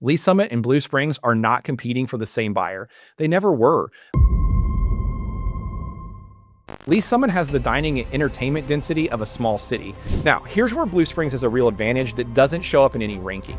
Lee Summit and Blue Springs are not competing for the same buyer. They never were. Lee Summit has the dining and entertainment density of a small city. Now, here's where Blue Springs has a real advantage that doesn't show up in any ranking.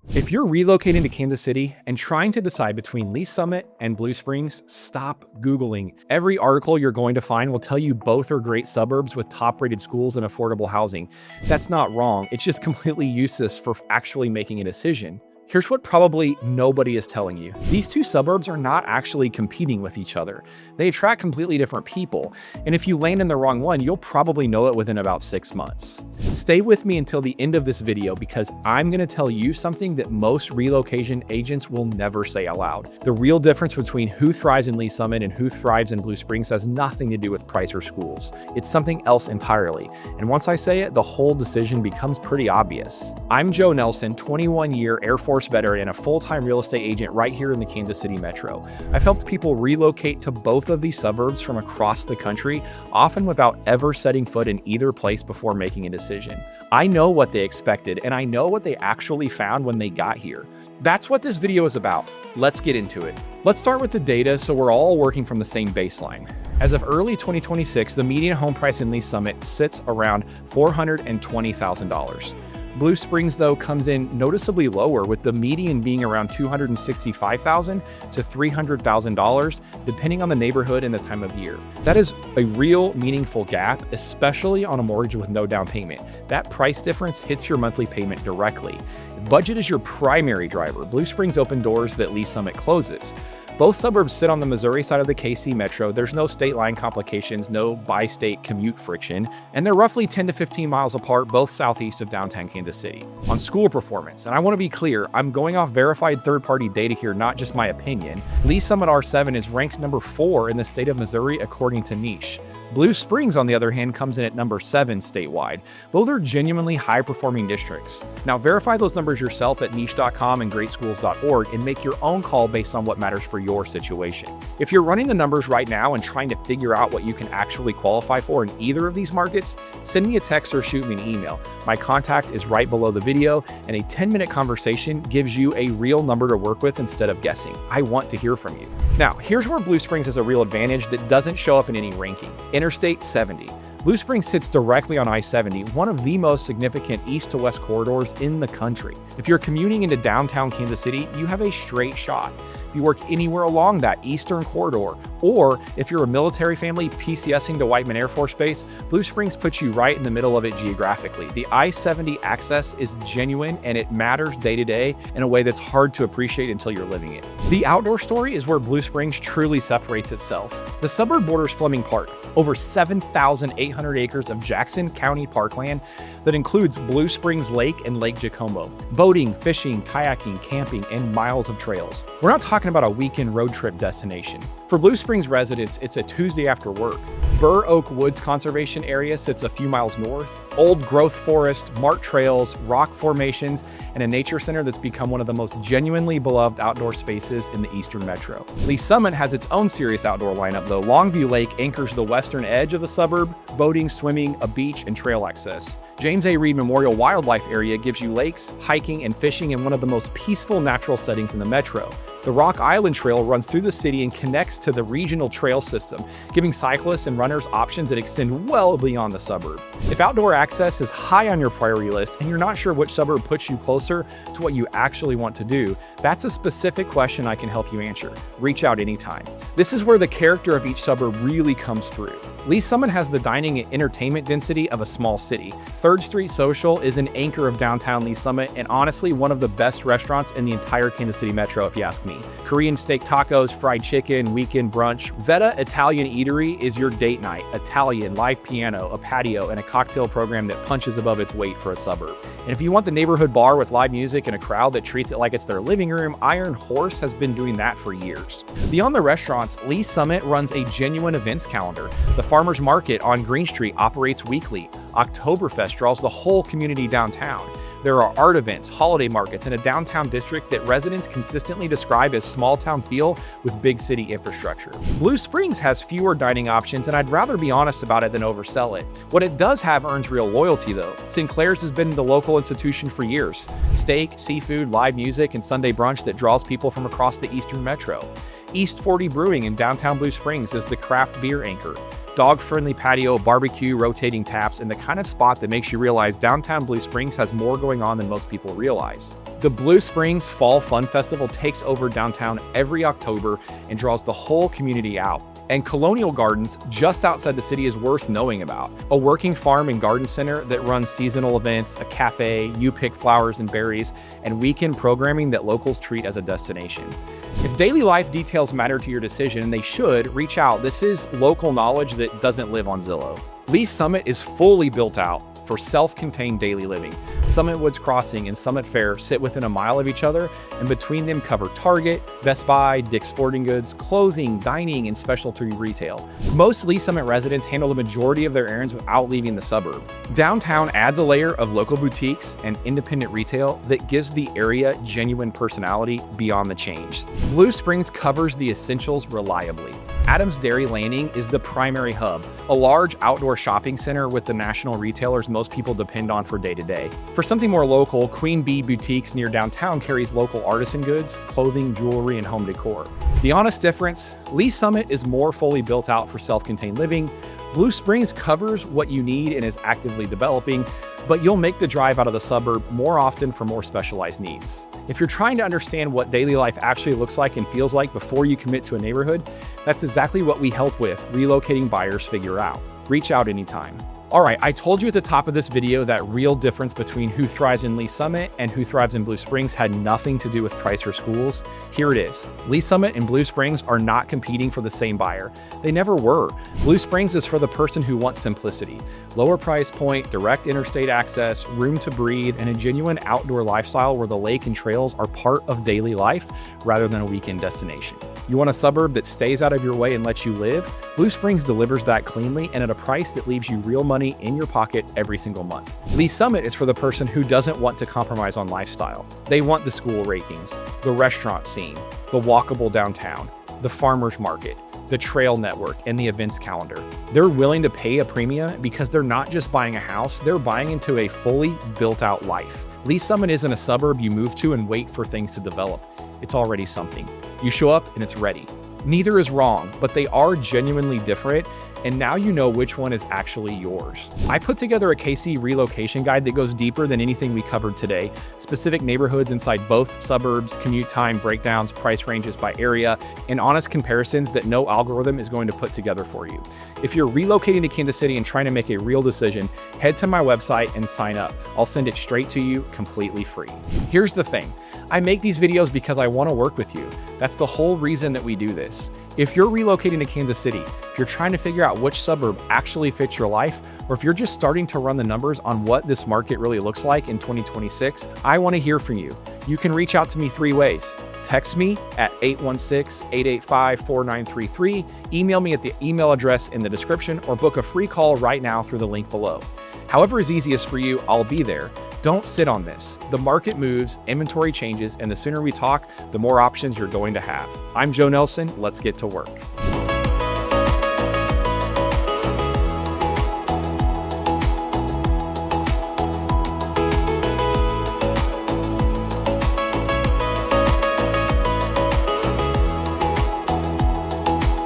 If you're relocating to Kansas City and trying to decide between Lee Summit and Blue Springs, stop Googling. Every article you're going to find will tell you both are great suburbs with top-rated schools and affordable housing. That's not wrong. It's just completely useless for actually making a decision. Here's what probably nobody is telling you. These two suburbs are not actually competing with each other. They attract completely different people, and if you land in the wrong one, you'll probably know it within about 6 months. Stay with me until the end of this video because I'm going to tell you something that most relocation agents will never say aloud. The real difference between who thrives in Lee Summit and who thrives in Blue Springs has nothing to do with price or schools. It's something else entirely, and once I say it, the whole decision becomes pretty obvious. I'm Joe Nelson, 21-year Air Force veteran and a full-time real estate agent right here in the Kansas City metro. I've helped people relocate to both of these suburbs from across the country, often without ever setting foot in either place before making a decision. I know what they expected, and I know what they actually found when they got here. That's what this video is about. Let's get into it. Let's start with the data so we're all working from the same baseline. As of early 2026, the median home price in Lee Summit sits around $420,000. Blue Springs, though, comes in noticeably lower, with the median being around $265,000 to $300,000, depending on the neighborhood and the time of year. That is a real meaningful gap, especially on a mortgage with no down payment. That price difference hits your monthly payment directly. If budget is your primary driver, Blue Springs open doors that Lee Summit closes. Both suburbs sit on the Missouri side of the KC metro. There's no state line complications, no bi-state commute friction, and they're roughly 10 to 15 miles apart, both southeast of downtown Kansas City. On school performance, and I want to be clear, I'm going off verified third-party data here, not just my opinion. Lee Summit R7 is ranked number 4 in the state of Missouri according to Niche. Blue Springs, on the other hand, comes in at number 7 statewide. Both are genuinely high-performing districts. Now, verify those numbers yourself at niche.com and greatschools.org and make your own call based on what matters for your situation. If you're running the numbers right now and trying to figure out what you can actually qualify for in either of these markets, send me a text or shoot me an email. My contact is right below the video, and a 10-minute conversation gives you a real number to work with instead of guessing. I want to hear from you. Now, here's where Blue Springs has a real advantage that doesn't show up in any ranking. Interstate 70. Blue Springs sits directly on I-70, one of the most significant east to west corridors in the country. If you're commuting into downtown Kansas City, you have a straight shot. If you work anywhere along that eastern corridor, or if you're a military family PCSing to Whiteman Air Force Base, Blue Springs puts you right in the middle of it geographically. The I-70 access is genuine and it matters day to day in a way that's hard to appreciate until you're living it. The outdoor story is where Blue Springs truly separates itself. The suburb borders Fleming Park, over 7,800 acres of Jackson County parkland that includes Blue Springs Lake and Lake Jacomo. Boating, fishing, kayaking, camping, and miles of trails. We're not talking about a weekend road trip destination. For Blue Springs residents, it's a Tuesday after work. Burr Oak Woods Conservation Area sits a few miles north. Old growth forest, marked trails, rock formations, and a nature center that's become one of the most genuinely beloved outdoor spaces in the eastern metro. Lee Summit has its own serious outdoor lineup, though. Longview Lake anchors the western edge of the suburb, boating, swimming, a beach, and trail access. James A. Reed Memorial Wildlife Area gives you lakes, hiking, and fishing in one of the most peaceful natural settings in the metro. The Rock Island Trail runs through the city and connects to the regional trail system, giving cyclists and runners options that extend well beyond the suburb. If outdoor access is high on your priority list and you're not sure which suburb puts you closer to what you actually want to do, that's a specific question I can help you answer. Reach out anytime. This is where the character of each suburb really comes through. Lee Summit has the dining and entertainment density of a small city. 3rd Street Social is an anchor of downtown Lee Summit and honestly one of the best restaurants in the entire Kansas City metro if you ask me. Korean steak tacos, fried chicken, weekend brunch. Veta Italian Eatery is your date night. Italian, live piano, a patio, and a cocktail program that punches above its weight for a suburb. And if you want the neighborhood bar with live music and a crowd that treats it like it's their living room, Iron Horse has been doing that for years. Beyond the restaurants, Lee Summit runs a genuine events calendar. The Farmers Market on Green Street operates weekly. Oktoberfest draws the whole community downtown. There are art events, holiday markets, and a downtown district that residents consistently describe as small town feel with big city infrastructure. Blue Springs has fewer dining options, and I'd rather be honest about it than oversell it. What it does have earns real loyalty though. Sinclair's has been the local institution for years. Steak, seafood, live music, and Sunday brunch that draws people from across the Eastern Metro. East 40 Brewing in downtown Blue Springs is the craft beer anchor. Dog-friendly patio, barbecue, rotating taps, and the kind of spot that makes you realize downtown Blue Springs has more going on than most people realize. The Blue Springs Fall Fun Festival takes over downtown every October and draws the whole community out. And Colonial Gardens, just outside the city, is worth knowing about. A working farm and garden center that runs seasonal events, a cafe, you pick flowers and berries, and weekend programming that locals treat as a destination. If daily life details matter to your decision, and they should, reach out. This is local knowledge that doesn't live on Zillow. Lee Summit is fully built out for self-contained daily living. Summit Woods Crossing and Summit Fair sit within a mile of each other, and between them cover Target, Best Buy, Dick's Sporting Goods, clothing, dining, and specialty retail. Most Lee Summit residents handle the majority of their errands without leaving the suburb. Downtown adds a layer of local boutiques and independent retail that gives the area genuine personality beyond the chains. Blue Springs covers the essentials reliably. Adams Dairy Landing is the primary hub, a large outdoor shopping center with the national retailers most people depend on for day-to-day. For something more local, Queen Bee Boutiques near downtown carries local artisan goods, clothing, jewelry, and home decor. The honest difference, Lee Summit is more fully built out for self-contained living. Blue Springs covers what you need and is actively developing, but you'll make the drive out of the suburb more often for more specialized needs. If you're trying to understand what daily life actually looks like and feels like before you commit to a neighborhood, that's exactly what we help with relocating buyers figure out. Reach out anytime. All right, I told you at the top of this video that real difference between who thrives in Lee Summit and who thrives in Blue Springs had nothing to do with price or schools. Here it is. Lee Summit and Blue Springs are not competing for the same buyer. They never were. Blue Springs is for the person who wants simplicity, lower price point, direct interstate access, room to breathe, and a genuine outdoor lifestyle where the lake and trails are part of daily life rather than a weekend destination. You want a suburb that stays out of your way and lets you live? Blue Springs delivers that cleanly and at a price that leaves you real money in your pocket every single month. Lee Summit is for the person who doesn't want to compromise on lifestyle. They want the school rankings, the restaurant scene, the walkable downtown, the farmers market, the trail network, and the events calendar. They're willing to pay a premium because they're not just buying a house, they're buying into a fully built out life. Lee Summit isn't a suburb you move to and wait for things to develop. It's already something. You show up and it's ready. Neither is wrong, but they are genuinely different, and now you know which one is actually yours. I put together a KC Relocation guide that goes deeper than anything we covered today, specific neighborhoods inside both suburbs, commute time breakdowns, price ranges by area, and honest comparisons that no algorithm is going to put together for you. If you're relocating to Kansas City and trying to make a real decision, head to my website and sign up. I'll send it straight to you completely free. Here's the thing. I make these videos because I want to work with you. That's the whole reason that we do this. If you're relocating to Kansas City, if you're trying to figure out which suburb actually fits your life, or if you're just starting to run the numbers on what this market really looks like in 2026, I want to hear from you. You can reach out to me 3 ways. Text me at 816-885-4933, email me at the email address in the description, or book a free call right now through the link below. However is easiest for you, I'll be there. Don't sit on this. The market moves, inventory changes, and the sooner we talk, the more options you're going to have. I'm Joe Nelson. Let's get to work.